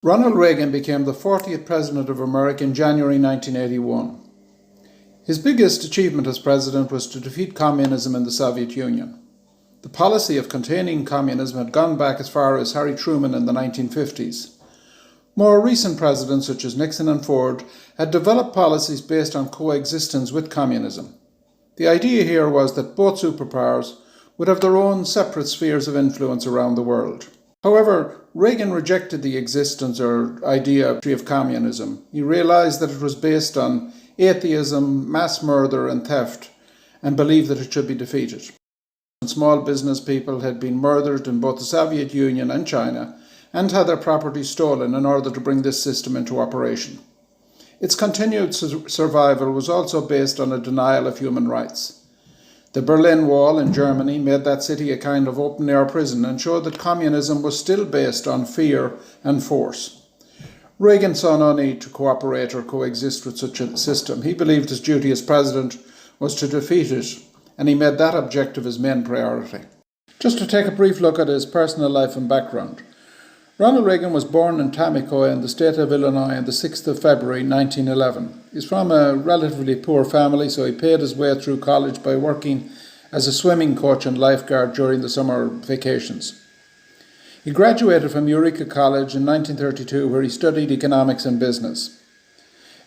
Ronald Reagan became the 40th President of America in January 1981. His biggest achievement as president was to defeat communism in the Soviet Union. The policy of containing communism had gone back as far as Harry Truman in the 1950s. More recent presidents, such as Nixon and Ford, had developed policies based on coexistence with communism. The idea here was that both superpowers would have their own separate spheres of influence around the world. However, Reagan rejected the existence or idea of communism. He realized that it was based on atheism, mass murder and theft, and believed that it should be defeated. Small business people had been murdered in both the Soviet Union and China and had their property stolen in order to bring this system into operation. Its continued survival was also based on a denial of human rights. The Berlin Wall in Germany made that city a kind of open-air prison and showed that communism was still based on fear and force. Reagan saw no need to cooperate or coexist with such a system. He believed his duty as president was to defeat it, and he made that objective his main priority. Just to take a brief look at his personal life and background. Ronald Reagan was born in Tamaqua in the state of Illinois on the 6th of February 1911. He's from a relatively poor family, so he paid his way through college by working as a swimming coach and lifeguard during the summer vacations. He graduated from Eureka College in 1932, where he studied economics and business.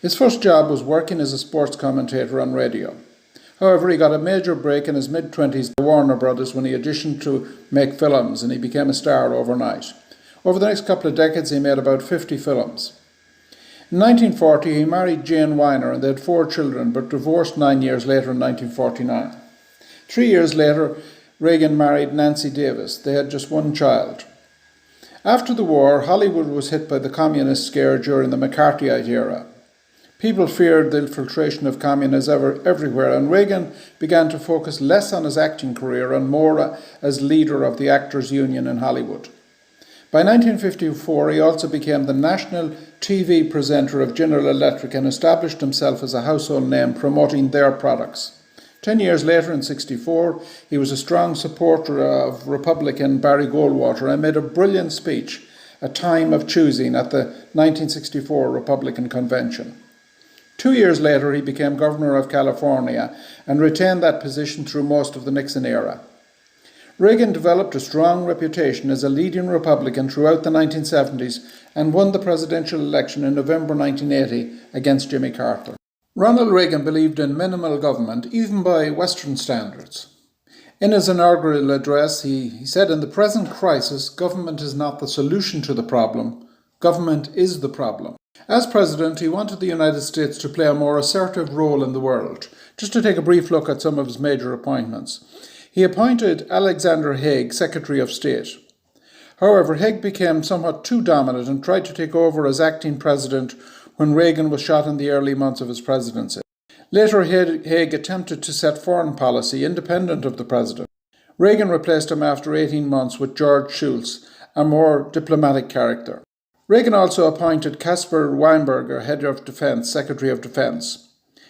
His first job was working as a sports commentator on radio. However, he got a major break in his mid-20s by Warner Brothers when he auditioned to make films, and he became a star overnight. Over the next couple of decades, he made about 50 films. In 1940, he married Jane Weiner, and they had 4 children, but divorced 9 years later in 1949. 3 years later, Reagan married Nancy Davis. They had just 1 child. After the war, Hollywood was hit by the communist scare during the McCarthyite era. People feared the infiltration of communists everywhere, and Reagan began to focus less on his acting career and more as leader of the Actors Union in Hollywood. By 1954, he also became the national TV presenter of General Electric and established himself as a household name promoting their products. 10 years later, in 1964, he was a strong supporter of Republican Barry Goldwater and made a brilliant speech, A Time of Choosing, at the 1964 Republican Convention. 2 years later, he became governor of California and retained that position through most of the Nixon era. Reagan developed a strong reputation as a leading Republican throughout the 1970s and won the presidential election in November 1980 against Jimmy Carter. Ronald Reagan believed in minimal government, even by Western standards. In his inaugural address, he said, "In the present crisis, government is not the solution to the problem. Government is the problem." As president, he wanted the United States to play a more assertive role in the world. Just to take a brief look at some of his major appointments. He appointed Alexander Haig Secretary of State. However, Haig became somewhat too dominant and tried to take over as acting president when Reagan was shot in the early months of his presidency. Later, Haig attempted to set foreign policy independent of the president. Reagan replaced him after 18 months with George Shultz, a more diplomatic character. Reagan also appointed Caspar Weinberger, Head of Defense, Secretary of Defense.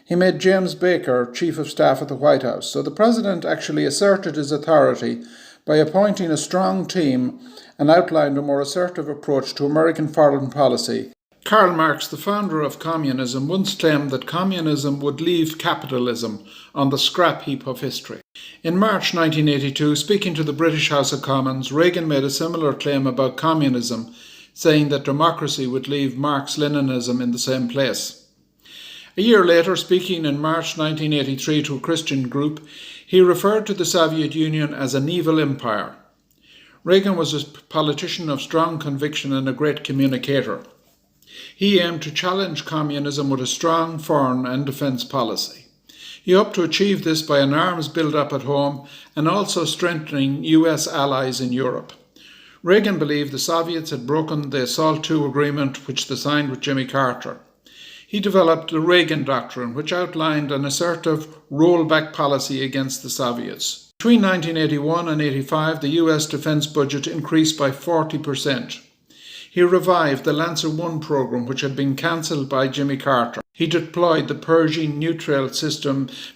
He made James Baker Chief of Staff at the White House, so the president actually asserted his authority by appointing a strong team and outlined a more assertive approach to American foreign policy. Karl Marx, the founder of communism, once claimed that communism would leave capitalism on the scrap heap of history. In March 1982, speaking to the British House of Commons, Reagan made a similar claim about communism, saying that democracy would leave Marx-Leninism in the same place. A year later, speaking in March 1983 to a Christian group, he referred to the Soviet Union as an evil empire. Reagan was a politician of strong conviction and a great communicator. He aimed to challenge communism with a strong foreign and defence policy. He hoped to achieve this by an arms build-up at home and also strengthening US allies in Europe. Reagan believed the Soviets had broken the SALT II agreement, which they signed with Jimmy Carter. He developed the Reagan Doctrine, which outlined an assertive rollback policy against the Soviets. Between 1981 and 1985, the US defence budget increased by 40%. He revived the Lancer I program, which had been cancelled by Jimmy Carter. He deployed the Pershing neutral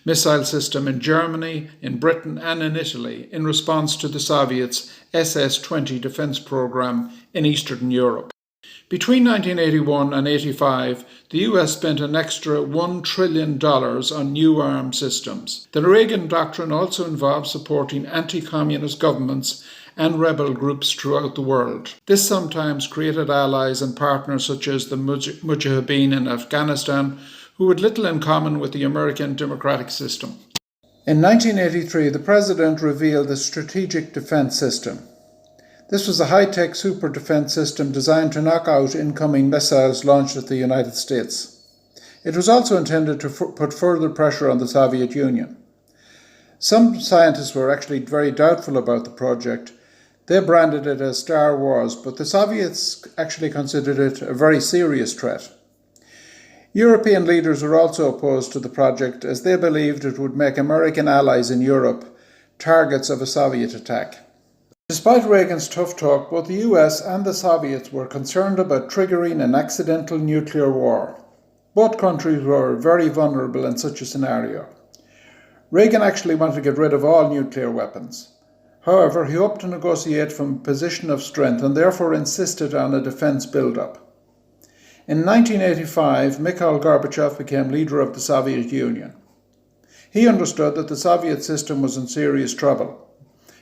missile system in Germany, in Britain and in Italy in response to the Soviets' SS-20 defence program in Eastern Europe. Between 1981 and 85, the US spent an extra $1 trillion on new arms systems. The Reagan doctrine also involved supporting anti-communist governments and rebel groups throughout the world. This sometimes created allies and partners such as the Mujahideen in Afghanistan, who had little in common with the American democratic system. In 1983, the President revealed the Strategic Defense System. This was a high-tech super defense system designed to knock out incoming missiles launched at the United States. It was also intended to put further pressure on the Soviet Union. Some scientists were actually very doubtful about the project. They branded it as Star Wars, but the Soviets actually considered it a very serious threat. European leaders were also opposed to the project as they believed it would make American allies in Europe targets of a Soviet attack. Despite Reagan's tough talk, both the US and the Soviets were concerned about triggering an accidental nuclear war. Both countries were very vulnerable in such a scenario. Reagan actually wanted to get rid of all nuclear weapons. However, he hoped to negotiate from a position of strength and therefore insisted on a defense build-up. In 1985, Mikhail Gorbachev became leader of the Soviet Union. He understood that the Soviet system was in serious trouble.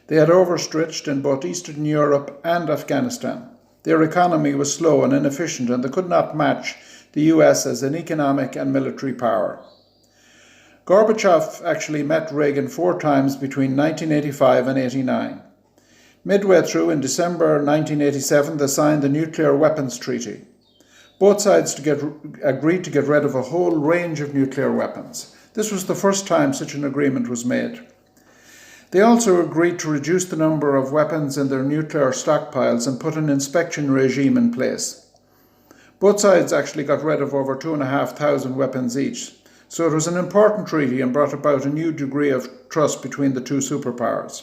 They had overstretched in both Eastern Europe and Afghanistan. Their economy was slow and inefficient, and they could not match the US as an economic and military power. Gorbachev actually met Reagan 4 times between 1985 and 89. Midway through, in December 1987, they signed the Nuclear Weapons Treaty. Both sides agreed to get rid of a whole range of nuclear weapons. This was the first time such an agreement was made. They also agreed to reduce the number of weapons in their nuclear stockpiles and put an inspection regime in place. Both sides actually got rid of over 2,500 weapons each, so it was an important treaty and brought about a new degree of trust between the two superpowers.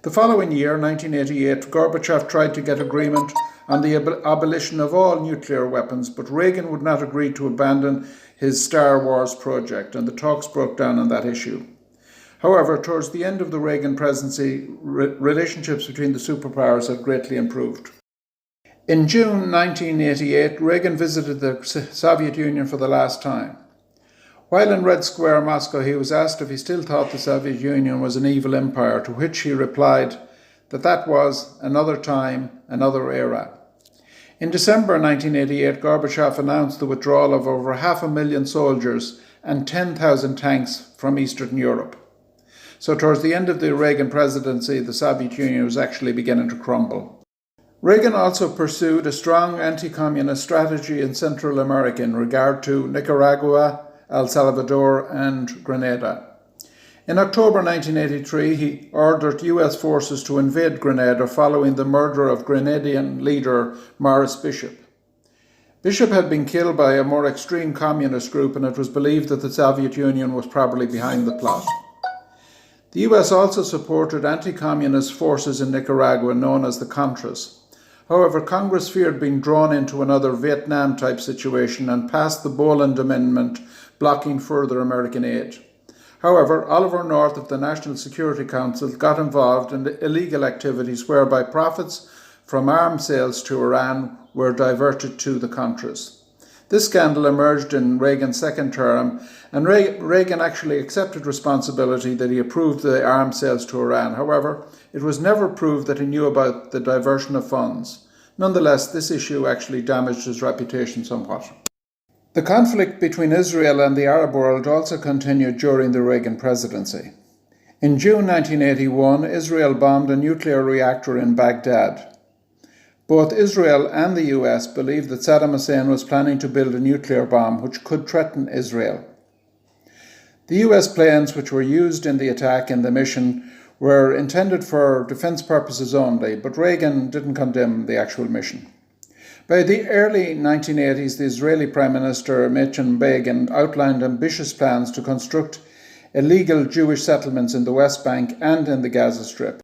The following year, 1988, Gorbachev tried to get agreement on the abolition of all nuclear weapons, but Reagan would not agree to abandon his Star Wars project, and the talks broke down on that issue. However, towards the end of the Reagan presidency, relationships between the superpowers had greatly improved. In June 1988, Reagan visited the Soviet Union for the last time. While in Red Square, Moscow, he was asked if he still thought the Soviet Union was an evil empire, to which he replied that that was another time, another era. In December 1988, Gorbachev announced the withdrawal of over 500,000 soldiers and 10,000 tanks from Eastern Europe. So towards the end of the Reagan presidency, the Soviet Union was actually beginning to crumble. Reagan also pursued a strong anti-communist strategy in Central America in regard to Nicaragua, El Salvador and Grenada. In October 1983, he ordered US forces to invade Grenada following the murder of Grenadian leader Maurice Bishop. Bishop had been killed by a more extreme communist group, and it was believed that the Soviet Union was probably behind the plot. The US also supported anti-communist forces in Nicaragua known as the Contras. However, Congress feared being drawn into another Vietnam-type situation and passed the Boland Amendment blocking further American aid. However, Oliver North of the National Security Council got involved in illegal activities whereby profits from arms sales to Iran were diverted to the Contras. This scandal emerged in Reagan's second term, and Reagan actually accepted responsibility that he approved the arms sales to Iran. However, it was never proved that he knew about the diversion of funds. Nonetheless, this issue actually damaged his reputation somewhat. The conflict between Israel and the Arab world also continued during the Reagan presidency. In June 1981, Israel bombed a nuclear reactor in Baghdad. Both Israel and the US believed that Saddam Hussein was planning to build a nuclear bomb which could threaten Israel. The US planes which were used in the attack and the mission were intended for defense purposes only, but Reagan didn't condemn the actual mission. By the early 1980s, the Israeli Prime Minister Menachem Begin outlined ambitious plans to construct illegal Jewish settlements in the West Bank and in the Gaza Strip.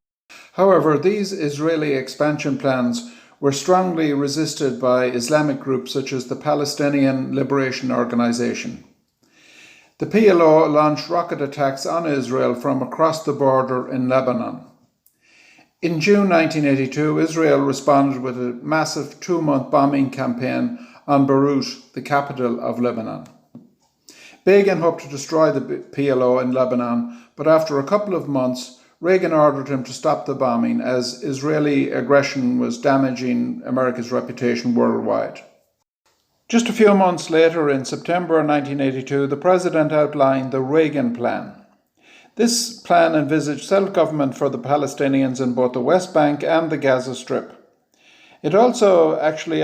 However, these Israeli expansion plans were strongly resisted by Islamic groups such as the Palestinian Liberation Organization. The PLO launched rocket attacks on Israel from across the border in Lebanon. In June 1982, Israel responded with a massive 2-month bombing campaign on Beirut, the capital of Lebanon. Begin hoped to destroy the PLO in Lebanon, but after a couple of months, Reagan ordered him to stop the bombing as Israeli aggression was damaging America's reputation worldwide. Just a few months later, in September 1982, the president outlined the Reagan Plan. This plan envisaged self-government for the Palestinians in both the West Bank and the Gaza Strip. It also actually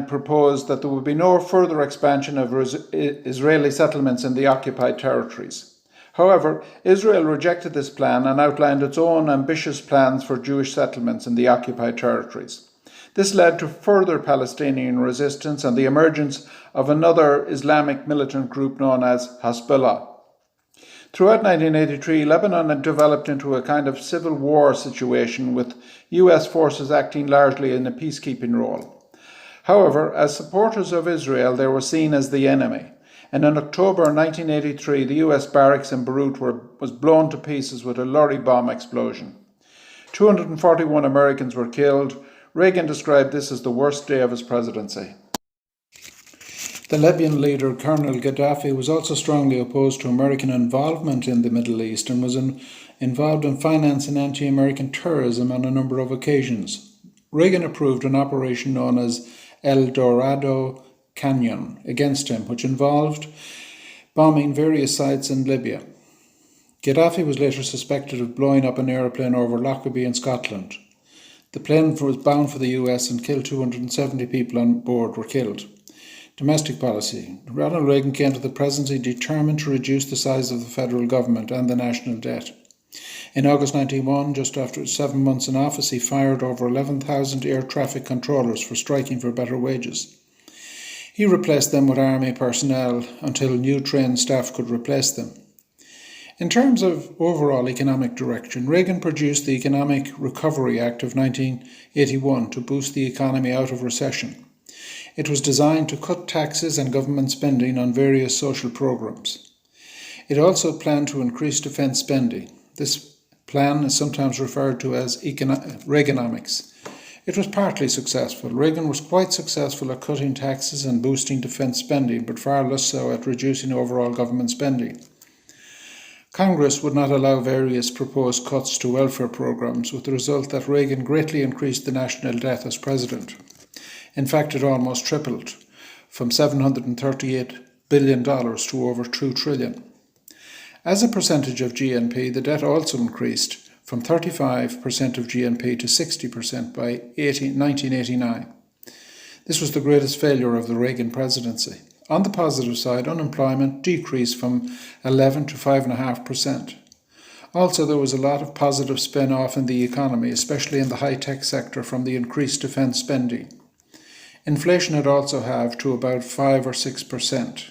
proposed that there would be no further expansion of Israeli settlements in the occupied territories. However, Israel rejected this plan and outlined its own ambitious plans for Jewish settlements in the occupied territories. This led to further Palestinian resistance and the emergence of another Islamic militant group known as Hezbollah. Throughout 1983, Lebanon had developed into a kind of civil war situation, with US forces acting largely in a peacekeeping role. However, as supporters of Israel, they were seen as the enemy. And in October 1983, the US barracks in Beirut was blown to pieces with a lorry bomb explosion. 241 Americans were killed. Reagan described this as the worst day of his presidency. The Libyan leader, Colonel Gaddafi, was also strongly opposed to American involvement in the Middle East and was involved in financing anti-American terrorism on a number of occasions. Reagan approved an operation known as El Dorado Canyon against him, which involved bombing various sites in Libya. Gaddafi was later suspected of blowing up an aeroplane over Lockerbie in Scotland. The plane was bound for the US and killed 270 people on board were killed. Domestic policy. Ronald Reagan came to the presidency determined to reduce the size of the federal government and the national debt. In August 1991, just after 7 months in office, he fired over 11,000 air traffic controllers for striking for better wages. He replaced them with army personnel until new trained staff could replace them. In terms of overall economic direction, Reagan produced the Economic Recovery Act of 1981 to boost the economy out of recession. It was designed to cut taxes and government spending on various social programs. It also planned to increase defence spending. This plan is sometimes referred to as Reaganomics. It was partly successful. Reagan was quite successful at cutting taxes and boosting defence spending, but far less so at reducing overall government spending. Congress would not allow various proposed cuts to welfare programs, with the result that Reagan greatly increased the national debt as president. In fact, it almost tripled, from $738 billion to over $2 trillion. As a percentage of GNP, the debt also increased from 35% of GNP to 60% by 1989. This was the greatest failure of the Reagan presidency. On the positive side, unemployment decreased from 11 to 5.5%. Also, there was a lot of positive spin-off in the economy, especially in the high-tech sector, from the increased defence spending. Inflation had also halved to about 5 or 6%.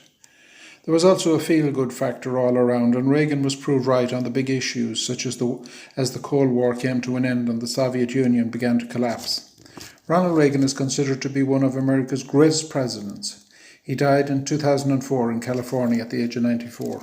There was also a feel-good factor all around, and Reagan was proved right on the big issues, such as the Cold War came to an end and the Soviet Union began to collapse. Ronald Reagan is considered to be one of America's greatest presidents. He died in 2004 in California at the age of 94.